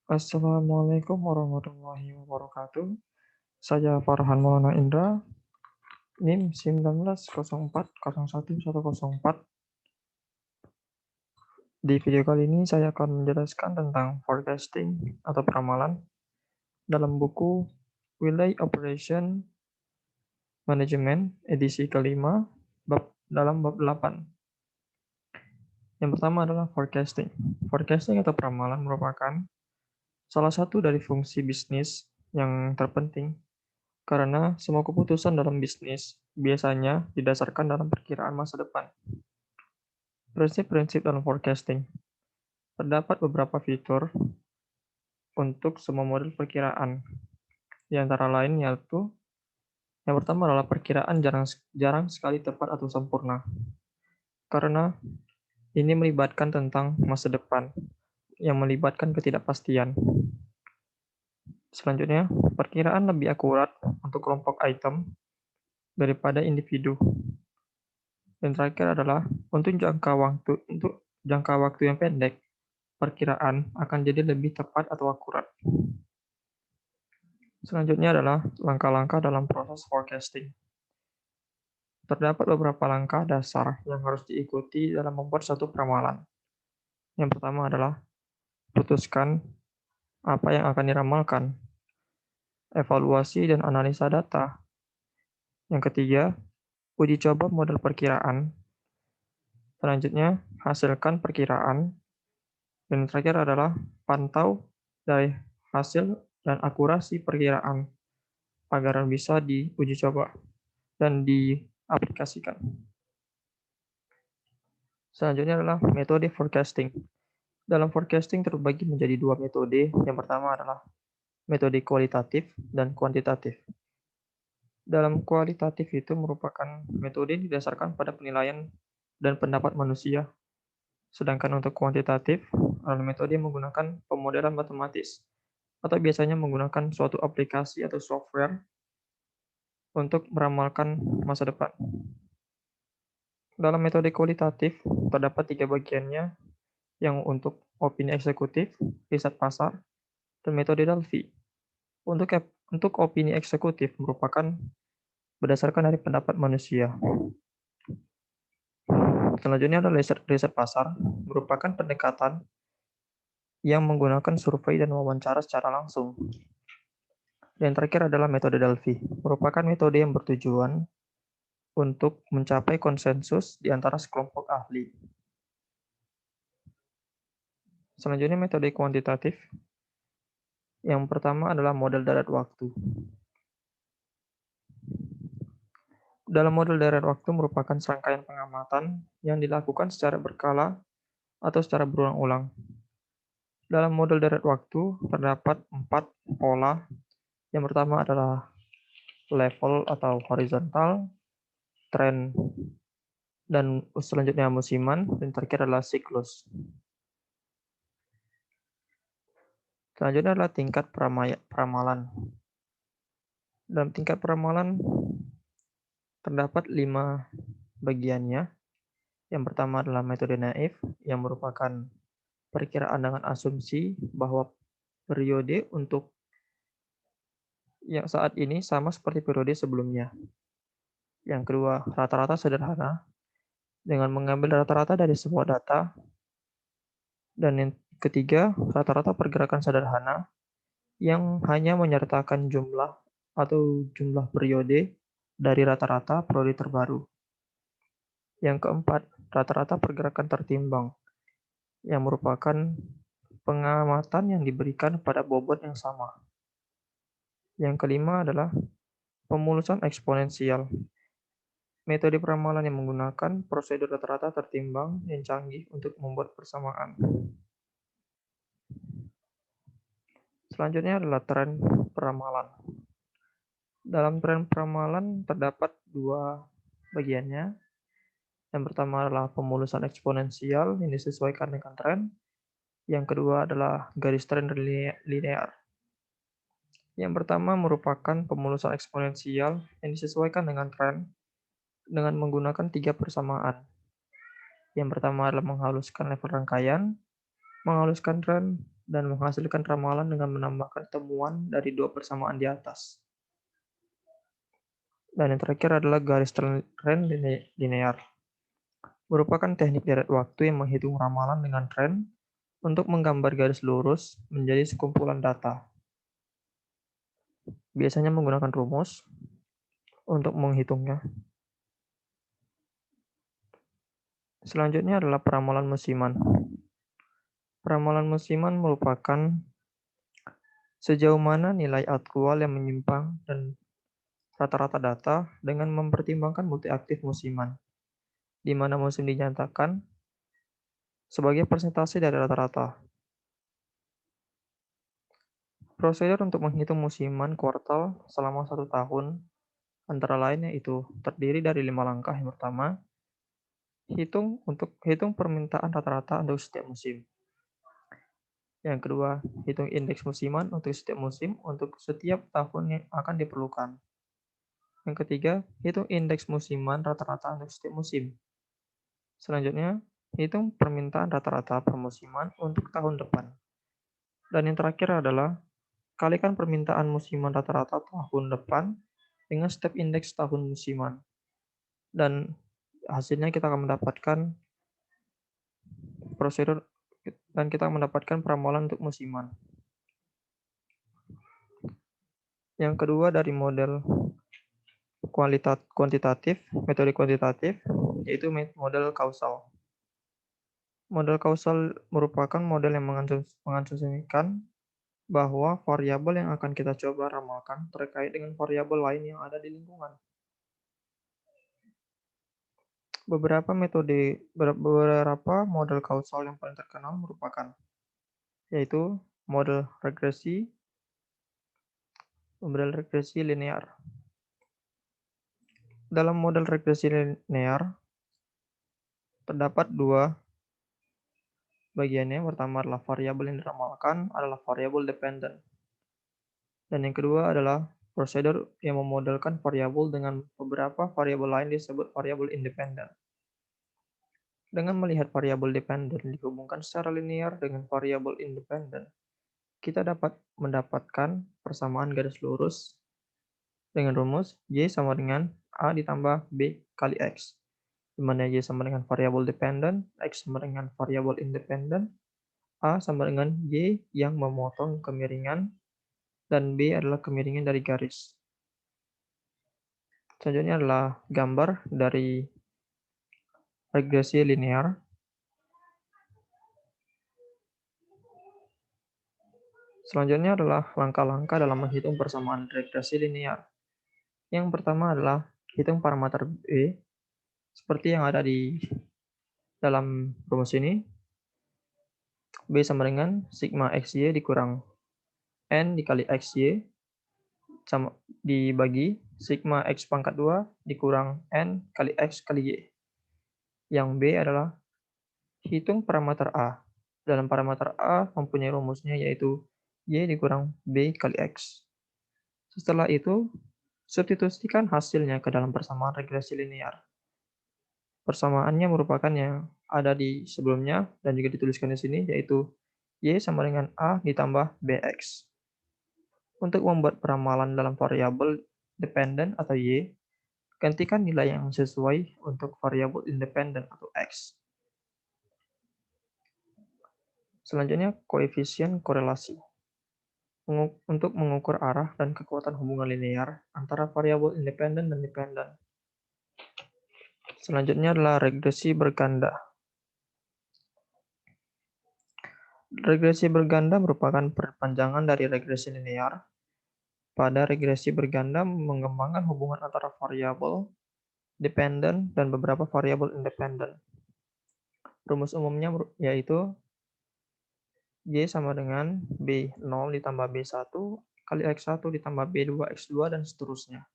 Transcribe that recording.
Assalamualaikum warahmatullahi wabarakatuh. Saya Farhan Maulana Indra, NIM 1904011104. Di video kali ini saya akan menjelaskan tentang forecasting atau peramalan dalam buku Relay Operation Management edisi kelima dalam bab 8. Yang pertama adalah forecasting. Forecasting atau peramalan merupakan salah satu dari fungsi bisnis yang terpenting karena semua keputusan dalam bisnis biasanya didasarkan dalam perkiraan masa depan. Prinsip-prinsip dalam forecasting. Terdapat beberapa fitur untuk semua model perkiraan. Di antara lain yaitu yang pertama adalah perkiraan jarang sekali tepat atau sempurna. Karena ini melibatkan tentang masa depan yang melibatkan ketidakpastian. Selanjutnya, perkiraan lebih akurat untuk kelompok item daripada individu. Dan terakhir adalah untuk jangka waktu yang pendek, perkiraan akan jadi lebih tepat atau akurat. Selanjutnya adalah langkah-langkah dalam proses forecasting. Terdapat beberapa langkah dasar yang harus diikuti dalam membuat satu peramalan. Yang pertama adalah putuskan apa yang akan diramalkan, evaluasi dan analisa data. Yang ketiga, uji coba model perkiraan. Selanjutnya, hasilkan perkiraan. Dan terakhir adalah pantau dari hasil dan akurasi perkiraan agar bisa diuji coba dan diaplikasikan. Selanjutnya adalah metode forecasting. Dalam forecasting terbagi menjadi dua metode. Yang pertama adalah metode kualitatif dan kuantitatif. Dalam kualitatif itu merupakan metode didasarkan pada penilaian dan pendapat manusia. Sedangkan untuk kuantitatif adalah metode yang menggunakan pemodelan matematis atau biasanya menggunakan suatu aplikasi atau software untuk meramalkan masa depan. Dalam metode kualitatif, terdapat 3 bagiannya, yang untuk opini eksekutif, riset pasar, dan metode Delphi. Untuk opini eksekutif merupakan berdasarkan dari pendapat manusia. Selanjutnya adalah riset pasar, merupakan pendekatan yang menggunakan survei dan wawancara secara langsung. Dan terakhir adalah metode Delphi, merupakan metode yang bertujuan untuk mencapai konsensus di antara sekelompok ahli. Selanjutnya metode kuantitatif. Yang pertama adalah model deret waktu. Dalam model deret waktu merupakan serangkaian pengamatan yang dilakukan secara berkala atau secara berulang-ulang. Dalam model deret waktu terdapat 4 pola. Yang pertama adalah level atau horizontal, tren, dan selanjutnya musiman, dan terakhir adalah siklus. Selanjutnya adalah tingkat peramalan. Dalam tingkat peramalan terdapat 5 bagiannya. Yang pertama adalah metode naif, yang merupakan perkiraan dengan asumsi bahwa periode untuk yang saat ini sama seperti periode sebelumnya. Yang kedua, rata-rata sederhana, dengan mengambil rata-rata dari semua data. Dan yang ketiga, rata-rata pergerakan sederhana, yang hanya menyertakan jumlah atau jumlah periode dari rata-rata periode terbaru. Yang keempat, rata-rata pergerakan tertimbang, yang merupakan pengamatan yang diberikan pada bobot yang sama. Yang kelima adalah pemulusan eksponensial. Metode peramalan yang menggunakan prosedur rata-rata tertimbang yang canggih untuk membuat persamaan. Selanjutnya adalah tren peramalan. Dalam tren peramalan terdapat 2 bagiannya. Yang pertama adalah pemulusan eksponensial yang disesuaikan dengan tren. Yang kedua adalah garis tren linear. Yang pertama merupakan pemulusan eksponensial yang disesuaikan dengan tren dengan menggunakan 3 persamaan. Yang pertama adalah menghaluskan level rangkaian, menghaluskan tren, dan menghasilkan ramalan dengan menambahkan temuan dari dua persamaan di atas. Dan yang terakhir adalah garis tren linear. Merupakan teknik deret waktu yang menghitung ramalan dengan tren untuk menggambar garis lurus menjadi sekumpulan data. Biasanya menggunakan rumus untuk menghitungnya. Selanjutnya adalah peramalan musiman. Peramalan musiman merupakan sejauh mana nilai aktual yang menyimpang dan rata-rata data dengan mempertimbangkan multiaktif musiman, di mana musim dinyatakan sebagai persentase dari rata-rata. Prosedur untuk menghitung musiman kuartal selama 1 tahun antara lain yaitu terdiri dari 5 langkah. Yang pertama, hitung permintaan rata-rata untuk setiap musim. Yang kedua, hitung indeks musiman untuk setiap musim untuk setiap tahun yang akan diperlukan. Yang ketiga, hitung indeks musiman rata-rata untuk setiap musim. Selanjutnya, hitung permintaan rata-rata per musiman untuk tahun depan. Dan yang terakhir adalah kalikan permintaan musiman rata-rata tahun depan dengan step indeks tahun musiman. Dan hasilnya kita akan mendapatkan prosedur dan kita mendapatkan peramalan untuk musiman. Yang kedua dari model kuantitatif, metode kuantitatif, yaitu model kausal. Model kausal merupakan model yang mengasumsikan bahwa variabel yang akan kita coba ramalkan terkait dengan variabel lain yang ada di lingkungan. Beberapa model kausal yang paling terkenal merupakan yaitu model regresi linear. Dalam model regresi linear terdapat dua bagiannya. Pertama adalah variabel yang diramalkan adalah variabel dependent. Dan yang kedua adalah prosedur yang memodelkan variabel dengan beberapa variabel lain disebut variabel independen. Dengan melihat variabel dependen dihubungkan secara linear dengan variabel independen, kita dapat mendapatkan persamaan garis lurus dengan rumus Y sama dengan A ditambah B kali X, di mana Y sama dengan variabel dependen, X sama dengan variabel independen, A sama dengan Y yang memotong kemiringan, dan B adalah kemiringan dari garis. Selanjutnya adalah gambar dari regresi linear. Selanjutnya adalah langkah-langkah dalam menghitung persamaan regresi linear. Yang pertama adalah hitung parameter B, seperti yang ada di dalam rumus ini. B sama dengan sigma XY dikurang N dikali XY sama dibagi sigma X pangkat 2 dikurang N kali X kali Y. Yang B adalah hitung parameter A. Dalam parameter A mempunyai rumusnya yaitu Y dikurang B kali X. Setelah itu, substitusikan hasilnya ke dalam persamaan regresi linear. Persamaannya merupakan yang ada di sebelumnya dan juga dituliskan di sini, yaitu Y sama dengan A ditambah BX. Untuk membuat peramalan dalam variabel dependen atau Y, gantikan nilai yang sesuai untuk variabel independen atau X. Selanjutnya, koefisien korelasi. Untuk mengukur arah dan kekuatan hubungan linear antara variabel independen dan dependen. Selanjutnya adalah regresi berganda. Regresi berganda merupakan perpanjangan dari regresi linear. Pada regresi berganda mengembangkan hubungan antara variabel dependen dan beberapa variabel independen. Rumus umumnya yaitu Y sama dengan B0 ditambah B1 kali X1 ditambah B2 X2 dan seterusnya.